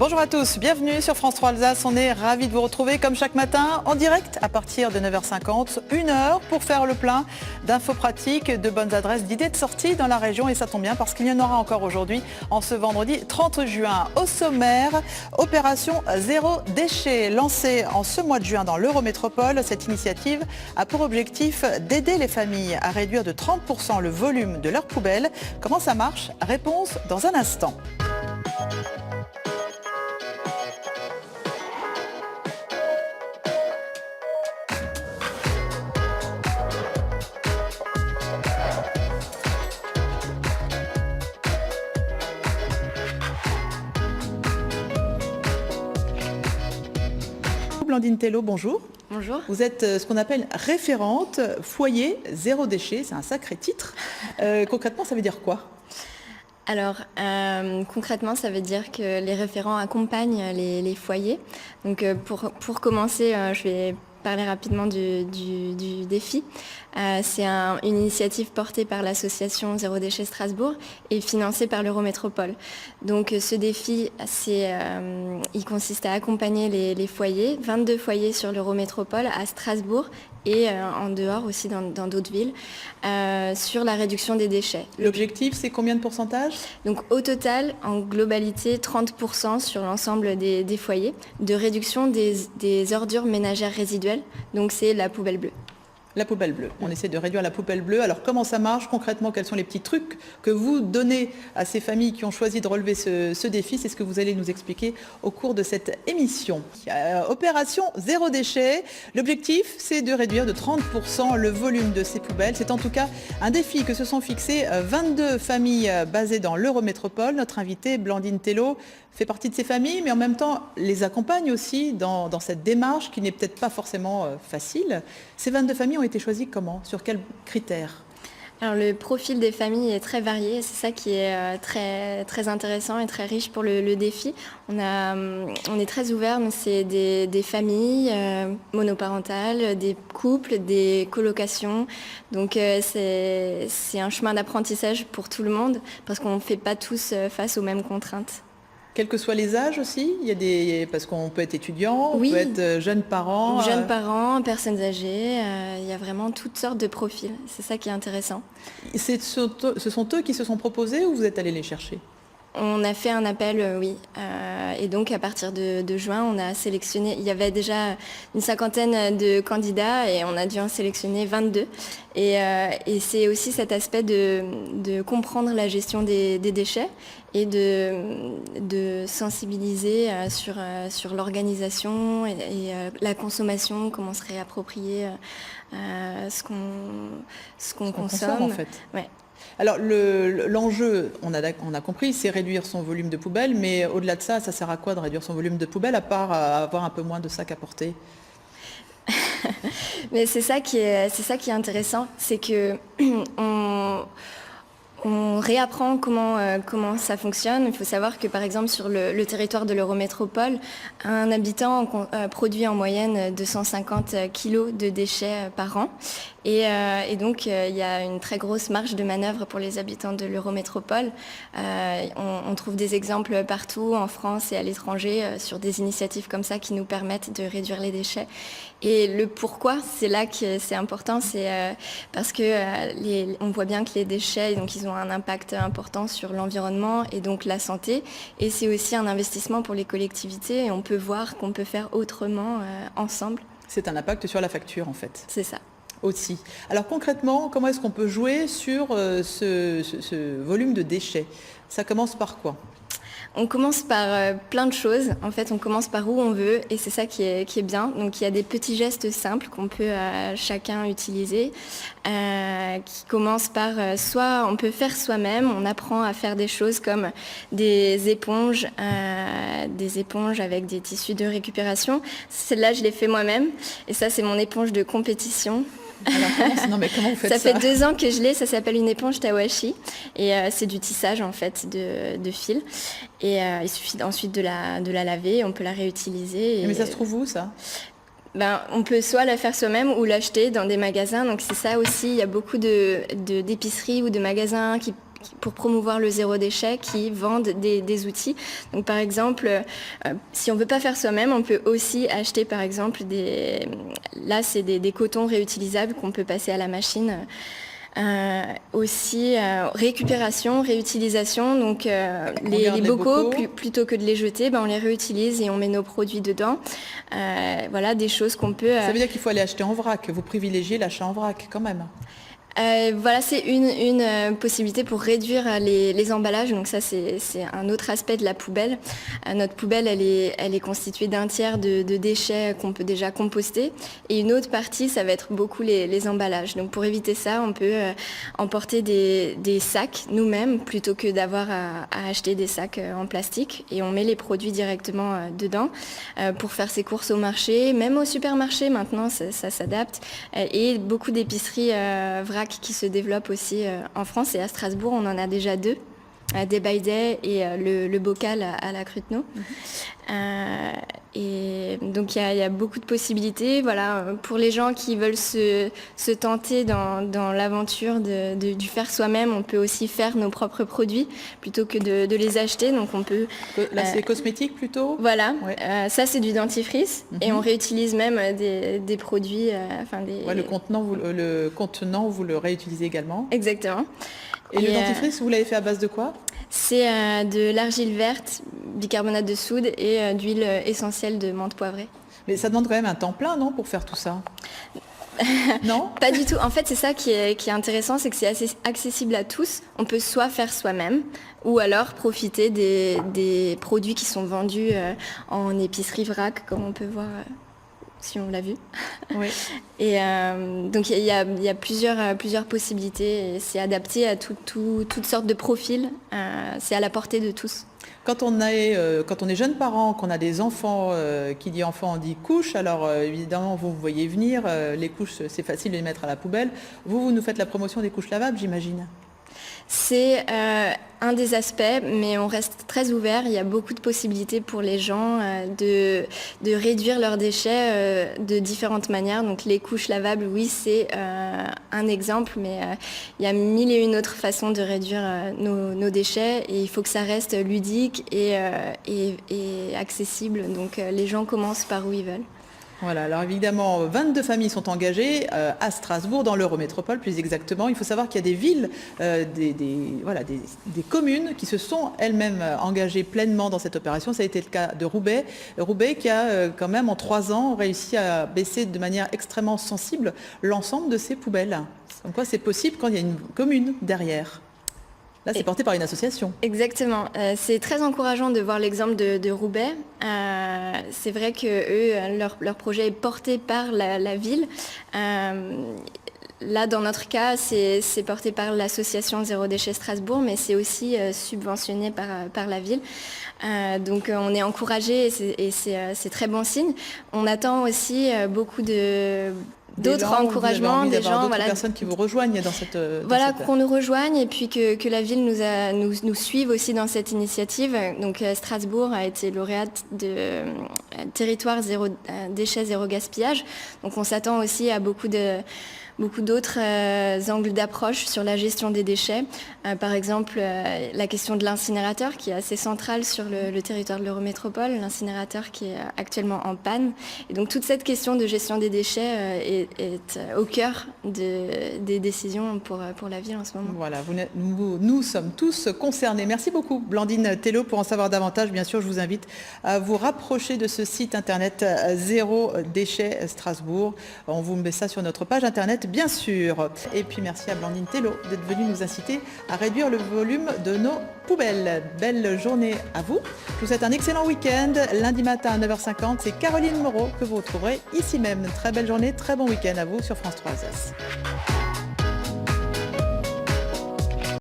Bonjour à tous, bienvenue sur France 3 Alsace. On est ravis de vous retrouver comme chaque matin en direct à partir de 9h50, 1h pour faire le plein d'infos pratiques, de bonnes adresses, d'idées de sortie dans la région. Et ça tombe bien parce qu'il y en aura encore aujourd'hui en ce vendredi 30 juin. Au sommaire, opération zéro déchet lancée en ce mois de juin dans l'Eurométropole. Cette initiative a pour objectif d'aider les familles à réduire de 30% le volume de leurs poubelles. Comment ça marche? Réponse dans un instant. Blandine Tello, bonjour. Bonjour. Vous êtes ce qu'on appelle référente foyer zéro déchet, c'est un sacré titre. Concrètement, ça veut dire quoi? Alors, concrètement, ça veut dire que les référents accompagnent les foyers. Donc, pour commencer, je vais parler rapidement du défi. C'est une initiative portée par l'association Zéro Déchet Strasbourg et financée par l'Eurométropole. Donc ce défi, il consiste à accompagner les foyers, 22 foyers sur l'Eurométropole à Strasbourg et en dehors aussi dans d'autres villes, sur la réduction des déchets. L'objectif, c'est combien de pourcentage? Donc au total, en globalité, 30% sur l'ensemble des foyers de réduction des ordures ménagères résiduelles. Donc c'est la poubelle bleue. La poubelle bleue. On essaie de réduire la poubelle bleue. Alors comment ça marche concrètement? Quels sont les petits trucs que vous donnez à ces familles qui ont choisi de relever ce défi? C'est ce que vous allez nous expliquer au cours de cette émission. Opération zéro déchet. L'objectif, c'est de réduire de 30% le volume de ces poubelles. C'est en tout cas un défi que se sont fixés 22 familles basées dans l'Eurométropole. Notre invitée, Blandine Tello, fait partie de ces familles, mais en même temps les accompagne aussi dans cette démarche qui n'est peut-être pas forcément facile. Ces 22 familles ont été choisies comment? Sur quels critères? Alors le profil des familles est très varié et c'est ça qui est très, très intéressant et très riche pour le défi. On est très ouvert, c'est des familles monoparentales, des couples, des colocations. Donc c'est un chemin d'apprentissage pour tout le monde parce qu'on ne fait pas tous face aux mêmes contraintes. Quels que soient les âges aussi, parce qu'on peut être étudiant, oui. On peut être jeunes parents. Jeunes parents, personnes âgées, il y a vraiment toutes sortes de profils. C'est ça qui est intéressant. Ce sont eux qui se sont proposés ou vous êtes allés les chercher? On a fait un appel, oui. Et donc, à partir de juin, on a sélectionné... Il y avait déjà une 50aine de candidats et on a dû en sélectionner 22. Et c'est aussi cet aspect de comprendre la gestion des déchets et de sensibiliser sur l'organisation et la consommation, comment se réapproprier ce qu'on consomme. En fait. Ouais. Alors l'enjeu, on a compris, c'est réduire son volume de poubelle, mais au-delà de ça, ça sert à quoi de réduire son volume de poubelle à part avoir un peu moins de sacs à porter? Mais c'est ça qui est intéressant, c'est que on réapprend comment ça fonctionne. Il faut savoir que par exemple sur le territoire de l'Eurométropole, un habitant produit en moyenne 250 kilos de déchets par an. Et donc il y a une très grosse marge de manœuvre pour les habitants de l'Eurométropole. On trouve des exemples partout en France et à l'étranger sur des initiatives comme ça qui nous permettent de réduire les déchets. Et le pourquoi, c'est là que c'est important, c'est parce que on voit bien que les déchets, donc ils ont un impact important sur l'environnement et donc la santé. Et c'est aussi un investissement pour les collectivités et on peut voir qu'on peut faire autrement ensemble. C'est un impact sur la facture en fait. C'est ça. Aussi. Alors concrètement, comment est-ce qu'on peut jouer sur ce volume de déchets? Ça commence par quoi? On commence par plein de choses. En fait, on commence par où on veut et c'est ça qui est bien. Donc, il y a des petits gestes simples qu'on peut chacun utiliser qui commencent par soit on peut faire soi-même. On apprend à faire des choses comme des éponges avec des tissus de récupération. Celle-là, je l'ai fait moi-même et ça, c'est mon éponge de compétition. Alors, comment vous faites ça? Ça fait 2 ans que je l'ai, ça s'appelle une éponge Tawashi et c'est du tissage en fait de fil et il suffit ensuite de la laver, on peut la réutiliser. Mais ça se trouve où ça? On peut soit la faire soi-même ou l'acheter dans des magasins, donc c'est ça aussi, il y a beaucoup d'épiceries ou de magasins pour promouvoir le zéro déchet qui vendent des outils. Donc par exemple, si on ne veut pas faire soi-même, on peut aussi acheter par exemple là c'est des cotons réutilisables qu'on peut passer à la machine. Aussi récupération, réutilisation, donc les bocaux, plutôt que de les jeter, on les réutilise et on met nos produits dedans. Voilà des choses qu'on peut... Ça veut dire qu'il faut aller acheter en vrac, vous privilégiez l'achat en vrac quand même. Voilà, c'est une possibilité pour réduire les emballages. Donc ça, c'est un autre aspect de la poubelle. Notre poubelle, elle est constituée d'un tiers de déchets qu'on peut déjà composter. Et une autre partie, ça va être beaucoup les emballages. Donc pour éviter ça, on peut emporter des sacs nous-mêmes plutôt que d'avoir à acheter des sacs en plastique. Et on met les produits directement dedans pour faire ses courses au marché, même au supermarché maintenant, ça s'adapte. Et beaucoup d'épiceries vrac qui se développe aussi en France et à Strasbourg, on en a déjà 2, Day by Day et le bocal à la Cruteno. Et donc il y a beaucoup de possibilités. Voilà, pour les gens qui veulent se tenter dans l'aventure du faire soi-même, on peut aussi faire nos propres produits plutôt que de les acheter. Donc on peut. Là c'est cosmétique plutôt. Voilà, ouais. Ça c'est du dentifrice et on réutilise même des produits. Le contenant vous le réutilisez également. Exactement. Et le dentifrice vous l'avez fait à base de quoi? C'est de l'argile verte, bicarbonate de soude et d'huile essentielle de menthe poivrée. Mais ça demande quand même un temps plein, non, pour faire tout ça? Non? Pas du tout. En fait, c'est ça qui est intéressant, c'est que c'est assez accessible à tous. On peut soit faire soi-même, ou alors profiter des produits qui sont vendus en épicerie vrac, comme on peut voir... si on l'a vu. Oui. Et donc il y a plusieurs possibilités et c'est adapté à toutes sortes de profils. C'est à la portée de tous. Quand on est jeune parent, qu'on a des enfants, qui dit enfant, on dit couche, alors évidemment vous voyez venir, les couches c'est facile de les mettre à la poubelle. Vous nous faites la promotion des couches lavables, j'imagine. C'est un des aspects, mais on reste très ouvert. Il y a beaucoup de possibilités pour les gens de réduire leurs déchets de différentes manières. Donc les couches lavables, oui, c'est un exemple, mais il y a 1001 autres façons de réduire nos déchets et il faut que ça reste ludique et accessible. Donc les gens commencent par où ils veulent. Voilà, alors évidemment, 22 familles sont engagées à Strasbourg, dans l'Eurométropole plus exactement. Il faut savoir qu'il y a des villes, des communes qui se sont elles-mêmes engagées pleinement dans cette opération. Ça a été le cas de Roubaix. Roubaix qui a quand même en 3 ans réussi à baisser de manière extrêmement sensible l'ensemble de ses poubelles. Comme quoi c'est possible quand il y a une commune derrière. Là, c'est porté par une association. Exactement. C'est très encourageant de voir l'exemple de Roubaix. C'est vrai que eux, leur projet est porté par la ville. Là, dans notre cas, c'est porté par l'association Zéro Déchet Strasbourg, mais c'est aussi subventionné par la ville. Donc, on est encouragé et c'est très bon signe. On attend aussi beaucoup d'autres encouragements, des gens, d'autres personnes qui vous rejoignent dans cette... qu'on nous rejoigne et puis que la ville nous suive aussi dans cette initiative. Donc Strasbourg a été lauréate de territoire zéro déchet, zéro gaspillage. Donc on s'attend aussi à beaucoup d'autres angles d'approche sur la gestion des déchets. Par exemple, la question de l'incinérateur qui est assez centrale sur le territoire de l'Eurométropole, l'incinérateur qui est actuellement en panne. Et donc toute cette question de gestion des déchets est au cœur des décisions pour la ville en ce moment. Voilà, nous sommes tous concernés. Merci beaucoup Blandine Tello. Pour en savoir davantage, bien sûr, je vous invite à vous rapprocher de ce site internet Zéro Déchet Strasbourg. On vous met ça sur notre page internet, bien sûr. Et puis merci à Blandine Tello d'être venue nous inciter à réduire le volume de nos poubelles. Belle journée à vous. Je vous souhaite un excellent week-end. Lundi matin à 9h50, c'est Caroline Moreau que vous retrouverez ici même. Une très belle journée, très bon week-end à vous sur France 3 Alsace.